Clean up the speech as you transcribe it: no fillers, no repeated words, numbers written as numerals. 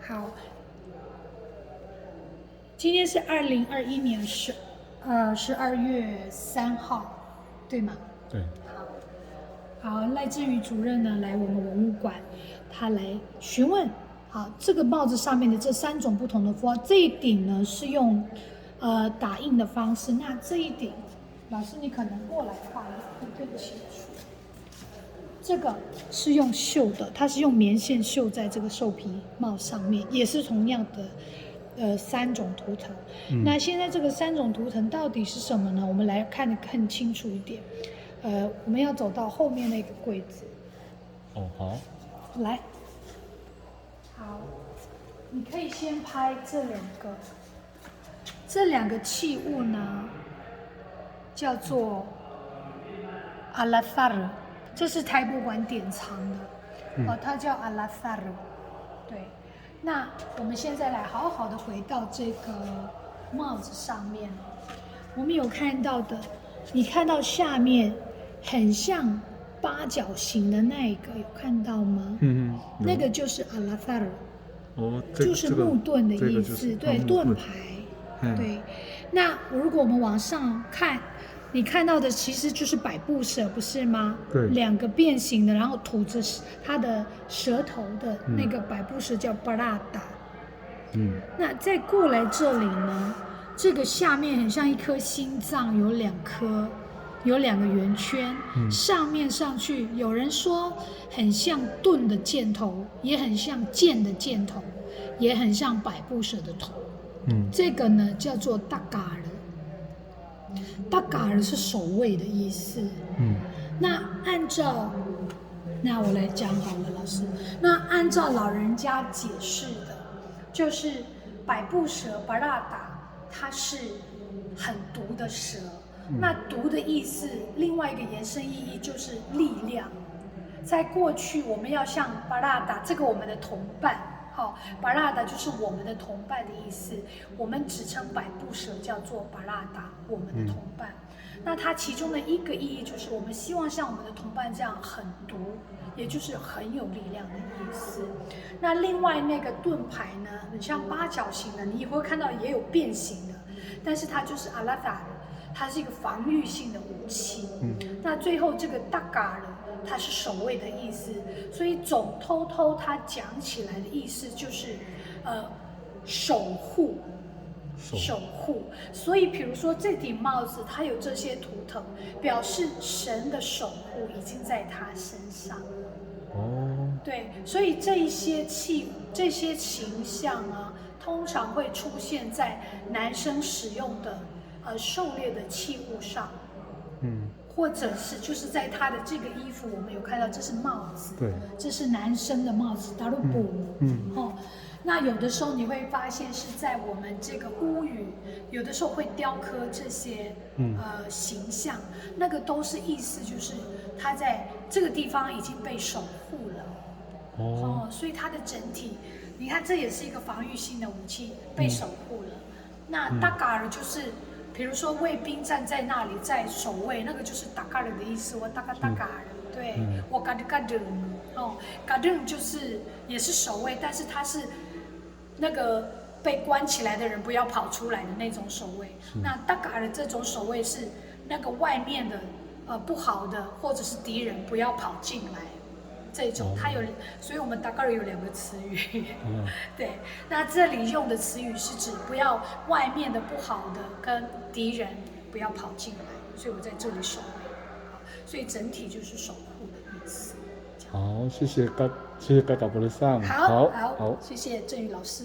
好，今天是2021年12月3号，对吗？对。好，赖振宇主任呢来我们文物馆，他来询问，好，这个帽子上面的这3种不同的符号，这一顶呢是用打印的方式，那这一顶，老师你可能过来画会更清楚。这个是用绣的，它是用棉线绣在这个兽皮帽上面，也是同样的3种图腾。那现在这个3种图腾到底是什么呢？我们来看得更清楚一点。我们要走到后面那个柜子。哦，好。来，好，你可以先拍这两个器物呢，叫做阿拉萨尔，这是台博馆典藏的，它叫阿拉萨尔。对，那我们现在来好好的回到这个帽子上面，我们有看到的，你看到下面很像八角形的那一个，有看到吗？那个就是阿拉萨尔，就是木盾的意思，对，盾牌。对，那如果我们往上看，你看到的其实就是百步蛇，不是吗？对，2个变形的，然后吐着它的舌头的那个百步蛇叫巴拉达。那再过来这里呢，这个下面很像一颗心脏，有2颗，有2个圆圈，上面上去，有人说很像盾的箭头，也很像剑的箭头，也很像百步蛇的头。这个呢叫做大嘎尔，大嘎尔是守卫的意思。那我来讲好了，老师。那按照老人家解释的，就是百步蛇巴拉达，它是很毒的蛇。那毒的意思，另外一个延伸意义就是力量。在过去，我们要像巴拉达这个我们的同伴。好，巴拉达就是我们的同伴的意思，我们只称百步蛇叫做巴拉达，我们的同伴。那它其中的一个意义就是我们希望像我们的同伴这样很毒，也就是很有力量的意思。那另外那个盾牌呢，很像八角形的，你也会看到也有变形的，但是它就是阿拉达，它是一个防御性的武器。那最后这个大嘎呢，它是守卫的意思，所以总偷它讲起来的意思就是，守护。所以比如说这顶帽子，它有这些图腾，表示神的守护已经在它身上。对，所以这些形象啊，通常会出现在男生使用的狩猎的器物上。或者是就是在他的这个衣服，我们有看到这是帽子，对，这是男生的帽子，达鲁布。那有的时候你会发现是在我们这个屋宇，有的时候会雕刻这些形象，那个都是意思就是他在这个地方已经被守护了。所以它的整体，你看这也是一个防御性的武器，被守护了。那大嘎尔就是。比如说卫兵站在那里在守卫，那个就是打嘎尔的意思。我打嘎尔，对，我嘎德嘎德就是也是守卫，但是他是那个被关起来的人不要跑出来的那种守卫。那大嘎尔这种守卫是那个外面的不好的或者是敌人不要跑进来。这种它有，所以我们大概有2个词语。对，那这里用的词语是指不要外面的不好的跟敌人不要跑进来，所以我在这里守卫。所以整体就是守护的意思。好，谢谢嘎嘎布雷桑。好，谢谢振宇老师。